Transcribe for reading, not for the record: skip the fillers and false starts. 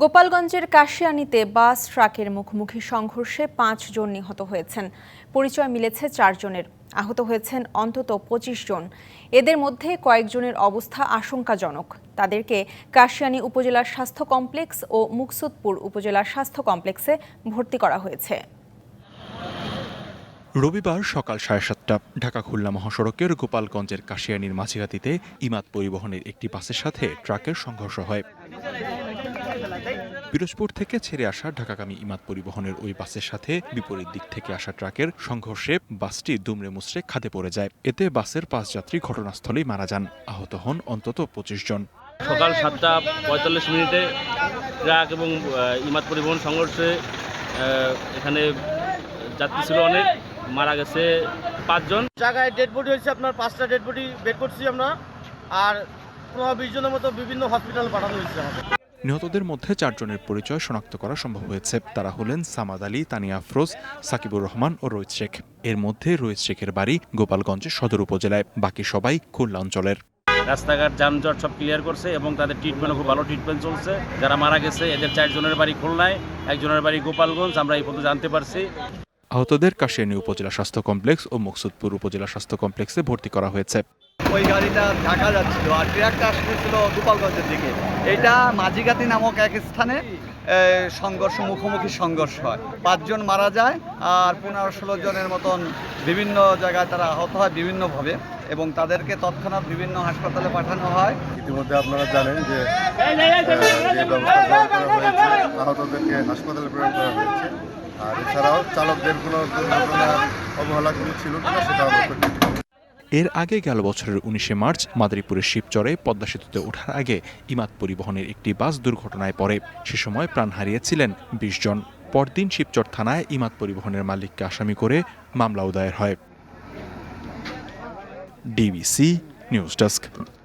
গোপালগঞ্জের কাশিয়ানীতে বাস ট্রাকের মুখোমুখি সংঘর্ষে ৫ জন নিহত হয়েছেন। পরিচয় মিলেছে ৪ জনের। আহত হয়েছেন অন্তত ২৫ জন। এদের মধ্যে কয়েকজনের অবস্থা আশঙ্কাজনক। তাদেরকে কাশিয়ানী উপজেলার স্বাস্থ্য কমপ্লেক্স ও মুকসুদপুর উপজেলার স্বাস্থ্য কমপ্লেক্সে ভর্তি করা হয়েছে। রবিবার সকাল ৭:৩০ ঢাকা খুলনা মহাসড়কের গোপালগঞ্জের কাশিয়ানীর মাঝিঘাটিতে ইমাদ পরিবহনের একটি বাসের সাথে ট্রাকের সংঘর্ষ হয়। পিরোজপুর থেকে ছেড়ে আসা ঢাকাগামী ইমাদ পরিবহনের ওই বাসের সাথে বিপরীত দিক থেকে আসা ট্রাকের সংঘর্ষে বাসটি দুমড়ে মুচড়ে খাদে পড়ে যায়। এতে বাসের ৫ যাত্রী ঘটনাস্থলেই মারা যান। আহত হন অন্তত ২৫ জন। সকাল ৭:৪৫ ট্রাক এবং ইমাদ পরিবহন সংঘর্ষে এখানে যাত্রী ছিল অনেক, মারা গেছে ৫ জন। জায়গায় ডেড বডি হয়েছে আপনার ৫টা ডেড বডি বের করছি আমরা, আর ১৫-২০ জনের মতো বিভিন্ন হসপিটাল পাঠানো হয়েছে আমাদের। নিহতদের মধ্যে ৪ জনের পরিচয় শনাক্ত করা সম্ভব হয়েছে। তারা হলেন সামাদ আলী, তানিয়া আফরোজ, সাকিবুর রহমান ও রোহিত শেখ। এর মধ্যে রোহিত শেখের বাড়ি গোপালগঞ্জের সদর উপজেলায়, বাকি সবাই খুলনা অঞ্চলের। রাস্তাঘাট যানজট সব ক্লিয়ার করছে এবং তাদের ট্রিটমেন্টও খুব ভালো ট্রিটমেন্ট চলছে। যারা মারা গেছে এদের ৪ জনের বাড়ি খুলনায়, ১ জনের বাড়ি গোপালগঞ্জ, আমরা এই পর্যন্ত জানতে পারছি। আহতদের কাশিয়ানী উপজেলা স্বাস্থ্য কমপ্লেক্স ও মুকসুদপুর উপজেলা স্বাস্থ্য কমপ্লেক্সে ভর্তি করা হয়েছে। ওই গাড়িটা ঢাকা যাচ্ছিল আর ট্রাকটা আসতেছিল গোপালগঞ্জের দিকে। এটা মাঝিঘাটি নামক এক স্থানে মুখোমুখি সংঘর্ষ হয়। ৫ জন মারা যায় আর ১৫-১৬ জনের মতন বিভিন্ন জায়গায় তারা আহত হয় বিভিন্নভাবে, এবং তাদেরকে তৎক্ষণাৎ বিভিন্ন হাসপাতালে পাঠানো হয়। ইতিমধ্যে আপনারা জানেন যে ব্যবস্থা গ্রহণ করা হয়েছে, আহতদেরকে হাসপাতালে প্রেরণ করা হয়েছে। আর এছাড়াও চালকদের কোনো দুর্ঘটনা অবহেলা কোনো ছিল কিনা সেটা আমরা করতে। এর আগে গেল বছরের ১৯ মার্চ মাদারীপুরের শিবচরে পদ্মা সেতুতে ওঠার আগে ইমাদ পরিবহনের একটি বাস দুর্ঘটনায় পড়ে। সে সময় প্রাণ হারিয়েছিলেন ২০ জন। পরদিন শিবচর থানায় ইমাদ পরিবহনের মালিককে আসামি করে মামলাও দায়ের হয়। DBC news desk.